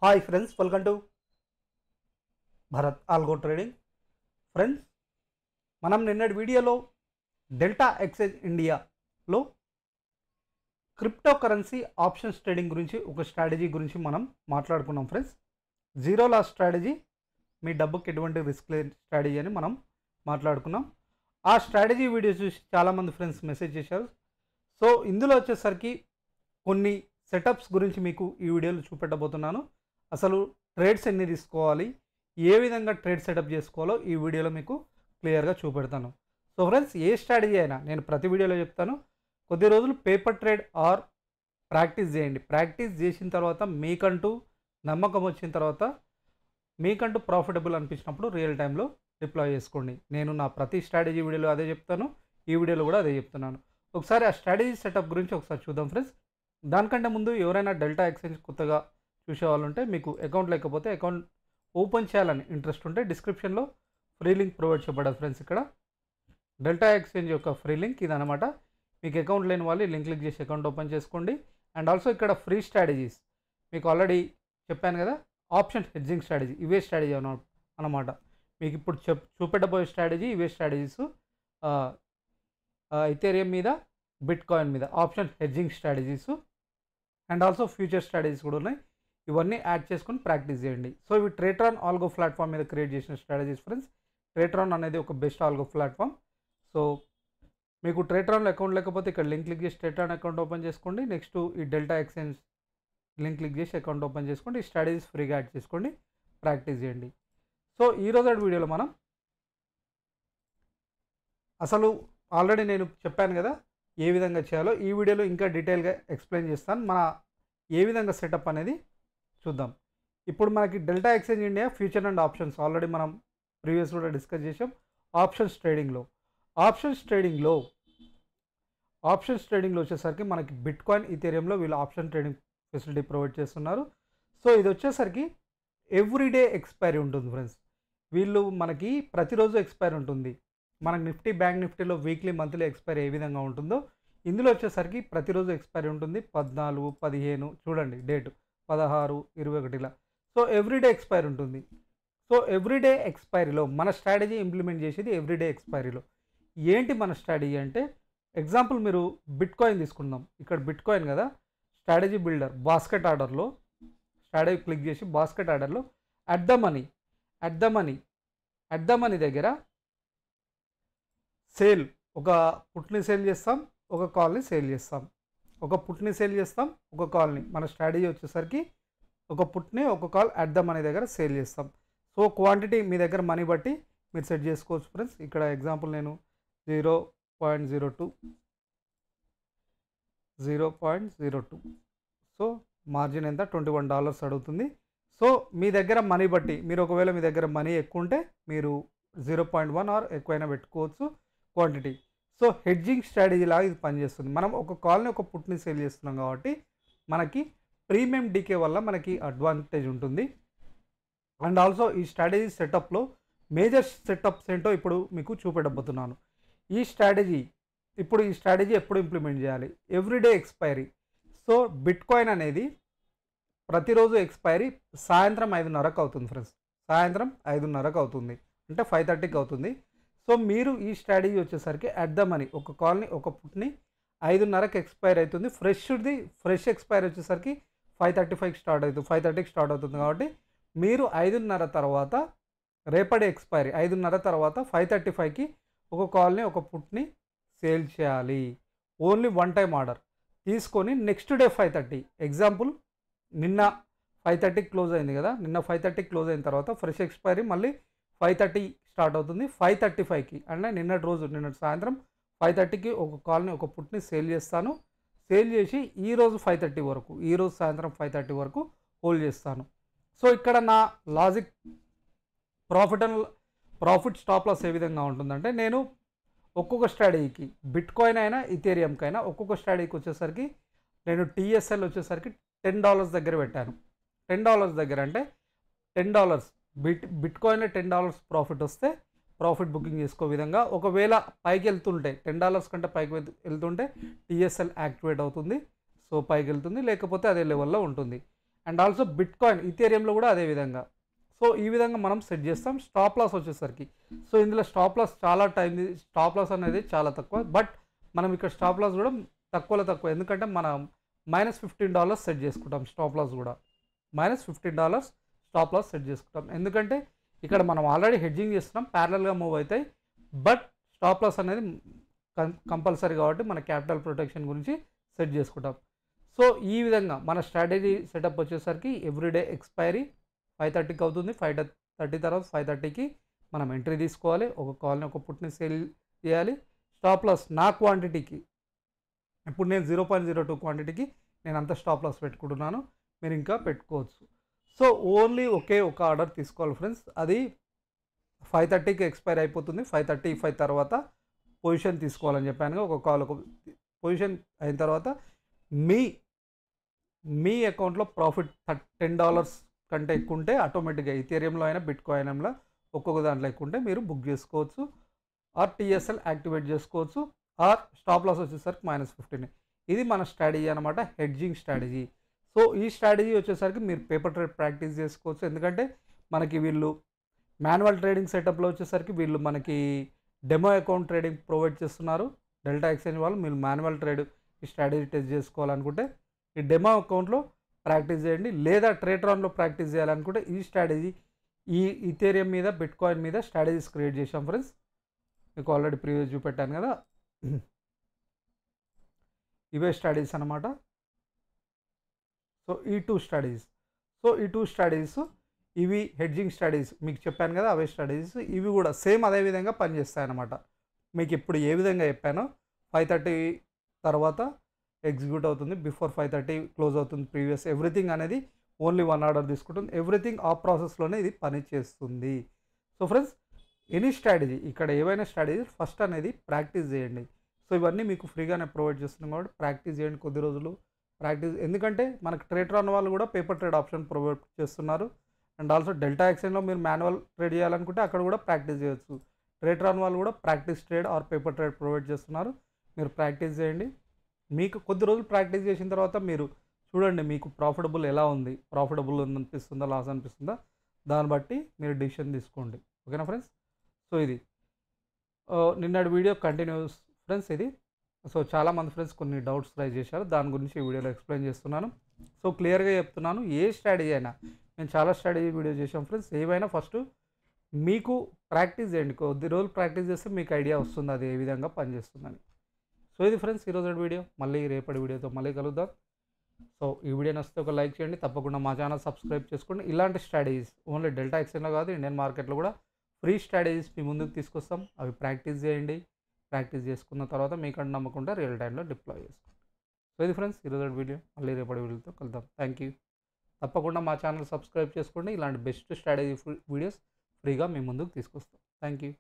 Hi friends, welcome to Bharat algo trading. Friends, మనం నిన్నటి వీడియోలో డెల్టా ఎక్స్చేంజ్ ఇండియాలో క్రిప్టో కరెన్సీ ఆప్షన్స్ ట్రేడింగ్ గురించి ఒక స్ట్రాటజీ గురించి మనం మాట్లాడుకున్నాం. ఫ్రెండ్స్, జీరో లాస్ స్ట్రాటజీ, మీ డబ్బుకి ఎటువంటి రిస్క్ లేని స్ట్రాటజీ అని మనం మాట్లాడుకున్నాం. ఆ స్ట్రాటజీ వీడియో చూసి చాలామంది ఫ్రెండ్స్ మెసేజ్ చేశారు. సో ఇందులో వచ్చేసరికి కొన్ని సెటప్స్ గురించి మీకు ఈ వీడియోలో చూపెట్టబోతున్నాను. అసలు ట్రేడ్స్ ఎన్ని తీసుకోవాలి, ఏ విధంగా ట్రేడ్ సెటప్ చేసుకోవాలో ఈ వీడియోలో మీకు క్లియర్గా చూపెడతాను. సో ఫ్రెండ్స్, ఏ స్ట్రాటజీ అయినా నేను ప్రతి వీడియోలో చెప్తాను, కొద్ది రోజులు పేపర్ ట్రేడ్ ఆర్ ప్రాక్టీస్ చేయండి. ప్రాక్టీస్ చేసిన తర్వాత మీకంటూ నమ్మకం వచ్చిన తర్వాత మీకంటూ ప్రాఫిటబుల్ అనిపించినప్పుడు రియల్ టైంలో డిప్లాయ్ చేసుకోండి. నేను నా ప్రతి స్ట్రాటజీ వీడియోలో అదే చెప్తాను, ఈ వీడియోలో కూడా అదే చెప్తున్నాను. ఒకసారి ఆ స్ట్రాటజీ సెటప్ గురించి ఒకసారి చూద్దాం. ఫ్రెండ్స్, దానికంటే ముందు ఎవరైనా డెల్టా ఎక్స్చేంజ్ కొత్తగా చూసేవాళ్ళు ఉంటే, మీకు అకౌంట్ లేకపోతే అకౌంట్ ఓపెన్ చేయాలని ఇంట్రెస్ట్ ఉంటే డిస్క్రిప్షన్లో ఫ్రీ లింక్ ప్రొవైడ్ చేయబడదు. ఫ్రెండ్స్, ఇక్కడ డెల్టా ఎక్స్చేంజ్ యొక్క ఫ్రీ లింక్ ఇదనమాట. మీకు అకౌంట్ లేని వాళ్ళు లింక్ క్లిక్ చేసి అకౌంట్ ఓపెన్ చేసుకోండి. అండ్ ఆల్సో ఇక్కడ ఫ్రీ స్ట్రాటజీస్ మీకు ఆల్రెడీ చెప్పాను కదా, ఆప్షన్ హెడ్జింగ్ స్ట్రాటజీ, ఇవే స్ట్రాటజీ అనమాట. మీకు ఇప్పుడు చూపెట్టబోయే స్ట్రాటజీ ఇవే స్ట్రాటజీస్. ఇథేరియం మీద, బిట్ కాయిన్ మీద option hedging strategies and also future strategies కూడా ఉన్నాయి. ఇవన్నీ యాడ్ చేసుకొని ప్రాక్టీస్ చేయండి. సో ఇవి ట్రేట్రాన్ ఆల్గో ప్లాట్ఫామ్ మీద క్రియేట్ చేసిన స్ట్రాటజీస్. ఫ్రెండ్స్, ట్రేట్రాన్ అనేది ఒక బెస్ట్ ఆల్గో ప్లాట్ఫామ్. సో మీకు ట్రేట్రాన్లో అకౌంట్ లేకపోతే ఇక్కడ లింక్ క్లిక్ చేసి ట్రేట్రాన్ అకౌంట్ ఓపెన్ చేసుకోండి. నెక్స్ట్ ఈ డెల్టా ఎక్స్చేంజ్ లింక్ క్లిక్ చేసి అకౌంట్ ఓపెన్ చేసుకోండి. ఈ స్ట్రాటజీస్ ఫ్రీగా యాడ్ చేసుకోండి, ప్రాక్టీస్ చేయండి. సో ఈరోజు వీడియోలో మనం అసలు ఆల్రెడీ నేను చెప్పాను కదా ఏ విధంగా చేయాలో, ఈ వీడియోలో ఇంకా డీటెయిల్గా ఎక్స్ప్లెయిన్ చేస్తాను. మన ఏ విధంగా సెటప్ అనేది చూద్దాం. ఇప్పుడు మనకి delta exchange India future and options already మనం ప్రీవియస్ కూడా డిస్కస్ చేసాం. ఆప్షన్స్ ట్రేడింగ్లో వచ్చేసరికి మనకి బిట్ కాయిన్, ఇథేరియంలో వీళ్ళు ఆప్షన్ ట్రేడింగ్ ఫెసిలిటీ ప్రొవైడ్ చేస్తున్నారు. సో ఇది వచ్చేసరికి ఎవ్రీడే ఎక్స్పైరీ ఉంటుంది. ఫ్రెండ్స్, వీళ్ళు మనకి ప్రతిరోజు ఎక్స్పైరీ ఉంటుంది. మనకి నిఫ్టీ, బ్యాంక్ నిఫ్టీలో వీక్లీ, మంత్లీ ఎక్స్పైరీ ఏ విధంగా ఉంటుందో ఇందులో వచ్చేసరికి ప్రతిరోజు ఎక్స్పైరీ ఉంటుంది. 14, 15 చూడండి, డేటు 16, 21. సో ఎవ్రీడే ఎక్స్పైరీ ఉంటుంది. సో ఎవ్రీడే ఎక్స్పైరీలో మన స్ట్రాటజీ ఇంప్లిమెంట్ చేసేది ఎవ్రీడే ఎక్స్పైరీలో. ఏంటి మన స్ట్రాటజీ అంటే, ఎగ్జాంపుల్ మీరు బిట్ కాయిన్ తీసుకుందాం. ఇక్కడ బిట్ కాయిన్ కదా, స్ట్రాటజీ బిల్డర్ బాస్కెట్ ఆర్డర్లో స్ట్రాటజీ క్లిక్ చేసి బాస్కెట్ ఆర్డర్లో అట్ ద మనీ దగ్గర సేల్, ఒక పుట్ని సేల్ చేస్తాం, ఒక కాల్ని సేల్ చేస్తాం. ఒక పుట్ని సేల్ చేస్తాం, ఒక కాల్ని. మన స్ట్రాటజీ వచ్చేసరికి ఒక పుట్ని, ఒక కాల్ అట్ ద మనీ దగ్గర సేల్ చేస్తాం. సో క్వాంటిటీ మీ దగ్గర మనీ బట్టి మీరు సెట్ చేసుకోవచ్చు. ఫ్రెండ్స్, ఇక్కడ ఎగ్జాంపుల్ నేను 0.02 సో మార్జిన్ ఎంత, $21 అడుగుతుంది. సో మీ దగ్గర మనీ బట్టి, మీరు ఒకవేళ మీ దగ్గర మనీ ఎక్కువ ఉంటే మీరు 0.1 ఆర్ ఎక్కువైనా పెట్టుకోవచ్చు క్వాంటిటీ. సో హెడ్జింగ్ స్ట్రాటజీ లాగా ఇది పనిచేస్తుంది. మనం ఒక కాల్ని, ఒక పుట్ని సేల్ చేస్తున్నాం కాబట్టి మనకి ప్రీమియం డీకే వల్ల మనకి అడ్వాంటేజ్ ఉంటుంది. అండ్ ఆల్సో ఈ స్ట్రాటజీ సెటప్లో మేజర్ సెటప్స్ ఏంటో ఇప్పుడు మీకు చూపెట్టబోతున్నాను. ఈ స్ట్రాటజీ ఎప్పుడు ఇంప్లిమెంట్ చేయాలి? Everyday expiry. So bit coin అనేది ప్రతిరోజు ఎక్స్పైరీ సాయంత్రం 5:30కు అవుతుంది. ఫ్రెండ్స్, సాయంత్రం 5:30కు అవుతుంది, అంటే 5:30కి అవుతుంది. సో మీరు ఈ స్ట్రాటజీ వచ్చేసరికి అట్ ద మనీ, ఒక కాల్ని, ఒక పుట్ని 5:30కి ఎక్స్పైర్ అవుతుంది. ఫ్రెష్ ఎక్స్పైర్ వచ్చేసరికి 5:35కి స్టార్ట్ అవుతుంది, 5:30కి స్టార్ట్ అవుతుంది. కాబట్టి మీరు 5:30 తర్వాత, రేపటి ఎక్స్పైరీ 5:30 తర్వాత 5:35కి ఒక కాల్ని, ఒక పుట్ని సేల్ చేయాలి. ఓన్లీ వన్ టైం ఆర్డర్ తీసుకొని నెక్స్ట్ డే 5:30, ఎగ్జాంపుల్ నిన్న 5:30కి క్లోజ్ అయింది కదా, నిన్న 5:30కి క్లోజ్ అయిన తర్వాత ఫ్రెష్ ఎక్స్పైరీ మళ్ళీ 5:30 స్టార్ట్ అవుతుంది. 5:35కి అంటే నిన్నటి సాయంత్రం 5:30కి ఒక కాల్ని, ఒక పుట్ని సేల్ చేస్తాను. సేల్ చేసి ఈరోజు 5:30 వరకు, ఈరోజు సాయంత్రం 5:30 వరకు హోల్డ్ చేస్తాను. సో ఇక్కడ నా లాజిక్ ప్రాఫిట్ స్టాప్ లాస్ ఏ విధంగా ఉంటుందంటే, నేను ఒక్కొక్క స్ట్రాటజీకి, బిట్ కాయిన్ అయినా ఇథేరియంకైనా ఒక్కొక్క స్ట్రాటజీకి వచ్చేసరికి నేను టీఎస్ఎల్ వచ్చేసరికి $10 దగ్గర పెట్టాను. $10 దగ్గర అంటే $10 బిట్ కాయిన్లో $10 ప్రాఫిట్ వస్తే ప్రాఫిట్ బుకింగ్ చేసుకో విధంగా. ఒకవేళ పైకి వెళ్తుంటే, $10 కంటే పైకి వెళ్తుంటే టీఎస్ఎల్ యాక్టివేట్ అవుతుంది. సో పైకి వెళ్తుంది, లేకపోతే అదే లెవెల్లో ఉంటుంది. అండ్ ఆల్సో బిట్కాయిన్ ఈథేరియంలో కూడా అదే విధంగా. సో ఈ విధంగా మనం సెట్ చేస్తాం. స్టాప్ లాస్ వచ్చేసరికి సో ఇందులో స్టాప్ లాస్ చాలా స్టాప్ లాస్ అనేది చాలా తక్కువ. బట్ మనం ఇక్కడ స్టాప్ లాస్ కూడా తక్కువలో తక్కువ, ఎందుకంటే మనం -$15 సెట్ చేసుకుంటాం. స్టాప్ లాస్ కూడా -$15 స్టాప్ లాస్ సెట్ చేసుకుంటాం, ఎందుకంటే ఇక్కడ మనం ఆల్రెడీ హెడ్జింగ్ చేస్తున్నాం, ప్యారలల్గా మూవ్ అవుతాయి. బట్ స్టాప్ లాస్ అనేది కంపల్సరీ కాబట్టి మన క్యాపిటల్ ప్రొటెక్షన్ గురించి సెట్ చేసుకుంటాం. సో ఈ విధంగా మన స్ట్రాటజీ సెటప్ వచ్చేసరికి ఎవ్రీడే ఎక్స్పైరీ 5:30కి అవుతుంది. 5:30 తర్వాత 5:30కి మనం ఎంట్రీ తీసుకోవాలి. ఒక కాల్ని ఒక పుట్ని సేల్ చేయాలి. స్టాప్ లాస్ నా క్వాంటిటీకి, ఇప్పుడు నేను 0.02 క్వాంటిటీకి నేను అంత స్టాప్ లాస్ పెట్టుకుంటున్నాను, మీరు ఇంకా పెట్టుకోవచ్చు. సో ఓన్లీ ఒకే ఒక ఆర్డర్ తీసుకోవాలి ఫ్రెండ్స్, అది 5:30కి ఎక్స్పైర్ అయిపోతుంది. 5:35 తర్వాత పొజిషన్ తీసుకోవాలని చెప్పాను. ఒక కాల్ ఒక పొజిషన్ అయిన తర్వాత మీ అకౌంట్లో ప్రాఫిట్ $10 కంటే ఎక్కువ ఉంటే ఆటోమేటిక్గా ఈథేరియంలో అయినా బిట్కాయిన్లో ఒక్కొక్క దాంట్లో ఎక్కువ ఉంటే మీరు బుక్ చేసుకోవచ్చు, ఆర్ టీఎస్ఎల్ యాక్టివేట్ చేసుకోవచ్చు, ఆర్ స్టాప్ లాస్ వచ్చేసరికి -15. ఇది మన స్ట్రాటజీ అనమాట, హెడ్జింగ్ స్ట్రాటజీ. సో ఈ స్ట్రాటజీ వచ్చేసరికి మీరు పేపర్ ట్రేడ్ ప్రాక్టీస్ చేసుకోవచ్చు, ఎందుకంటే మనకి వీళ్ళు మాన్యువల్ ట్రేడింగ్ సెటప్లో వచ్చేసరికి వీళ్ళు మనకి డెమో అకౌంట్ ట్రేడింగ్ ప్రొవైడ్ చేస్తున్నారు. డెల్టా ఎక్స్చేంజ్ వాళ్ళు మీరు మాన్యువల్ ట్రేడ్ ఈ స్ట్రాటజీ టెస్ట్ చేసుకోవాలనుకుంటే ఈ డెమో అకౌంట్లో ప్రాక్టీస్ చేయండి, లేదా ట్రేట్రాన్లో ప్రాక్టీస్ చేయాలనుకుంటే ఈ స్ట్రాటజీ ఈ ఈథేరియం మీద బిట్కాయిన్ మీద స్ట్రాటజీస్ క్రియేట్ చేసాం ఫ్రెండ్స్. మీకు ఆల్రెడీ ప్రీవియస్ చూపెట్టాను కదా, ఇవే స్ట్రాటజీస్ అనమాట. సో ఈ టూ స్ట్రాటజీస్ ఇవి హెడ్జింగ్ స్ట్రాటజీస్ మీకు చెప్పాను కదా, అవే స్ట్రాటజీస్. ఇవి కూడా సేమ్ అదే విధంగా పనిచేస్తాయి అన్నమాట. మీకు ఇప్పుడు ఏ విధంగా చెప్పానో 5:30 తర్వాత ఎగ్జిక్యూట్ అవుతుంది, బిఫోర్ 5:30 క్లోజ్ అవుతుంది. ప్రీవియస్ ఎవ్రీథింగ్ అనేది ఓన్లీ 1 ఆర్డర్ తీసుకుంటుంది. ఎవ్రీథింగ్ ఆ ప్రాసెస్లోనే ఇది పని చేస్తుంది. సో ఫ్రెండ్స్, ఎనీ స్ట్రాటజీ ఇక్కడ ఏవైనా స్ట్రాటజీ ఫస్ట్ అనేది ప్రాక్టీస్ చేయండి. సో ఇవన్నీ మీకు ఫ్రీగానే ప్రొవైడ్ చేస్తున్నాం కాబట్టి ప్రాక్టీస్ చేయండి కొద్ది రోజులు. ఎందుకంటే మనకు ట్రేట్రాన్ వాళ్ళు కూడా పేపర్ ట్రేడ్ ఆప్షన్ ప్రొవైడ్ చేస్తున్నారు. అండ్ ఆల్సో డెల్టా ఎక్స్చేంజ్లో మీరు మాన్యువల్ ట్రేడ్ చేయాలనుకుంటే అక్కడ కూడా ప్రాక్టీస్ చేయొచ్చు. ట్రేట్రాన్ వాళ్ళు కూడా practice trade are paper trade provide చేస్తున్నారు. మీరు ప్రాక్టీస్ చేయండి. మీకు కొద్ది రోజులు ప్రాక్టీస్ చేసిన తర్వాత మీరు చూడండి మీకు ప్రాఫిటబుల్ ఎలా ఉంది, ప్రాఫిటబుల్ అనిపిస్తుందా, లాస్ అనిపిస్తుందా, దాన్ని బట్టి మీరు డిసిషన్ తీసుకోండి. ఓకేనా ఫ్రెండ్స్? సో ఇది నిన్నటి వీడియో కంటిన్యూస్ ఫ్రెండ్స్ ఇది. సో చాలామంది ఫ్రెండ్స్ కొన్ని డౌట్స్ రైజ్ చేశారు, దాని గురించి ఈ వీడియోలో ఎక్స్ప్లెయిన్ చేస్తున్నాను. సో క్లియర్గా చెప్తున్నాను, ఏ స్ట్రాటజీ అయినా మేము చాలా స్ట్రాటజీ వీడియో చేసాం ఫ్రెండ్స్. ఏవైనా ఫస్ట్ మీకు ప్రాక్టీస్ చేయండి, కొద్ది రోజులు ప్రాక్టీస్ చేస్తే మీకు ఐడియా వస్తుంది అది ఏ విధంగా పనిచేస్తుందని. సో ఇది ఫ్రెండ్స్ ఈరోజు వీడియో. మళ్ళీ రేపటి వీడియోతో మళ్ళీ కలుద్దాం. సో ఈ వీడియో నచ్చితే ఒక లైక్ చేయండి, తప్పకుండా మా ఛానల్ సబ్స్క్రైబ్ చేసుకోండి. ఇలాంటి స్ట్రాటజీస్ ఓన్లీ డెల్టా ఎక్స్చేంజ్లో కాదు, ఇండియన్ మార్కెట్లో కూడా ఫ్రీ స్ట్రాటజీస్ మీ ముందుకు తీసుకొస్తాం. అవి ప్రాక్టీస్ చేయండి. ప్రాక్టీస్ చేసుకున్న తర్వాత మీకంటే నమ్మకుండా రియల్ టైంలో డిప్లాయ్ చేసుకోండి. సో ఇది ఫ్రెండ్స్ ఈరోజు వీడియో. మళ్ళీ రేపటి వీడియోతో కలుద్దాం. Thank you. తప్పకుండా మా ఛానల్ సబ్స్క్రైబ్ చేసుకోండి. ఇలాంటి బెస్ట్ స్ట్రాటజీ వీడియోస్ ఫ్రీగా మీ ముందుకు తీసుకొస్తాం. Thank you.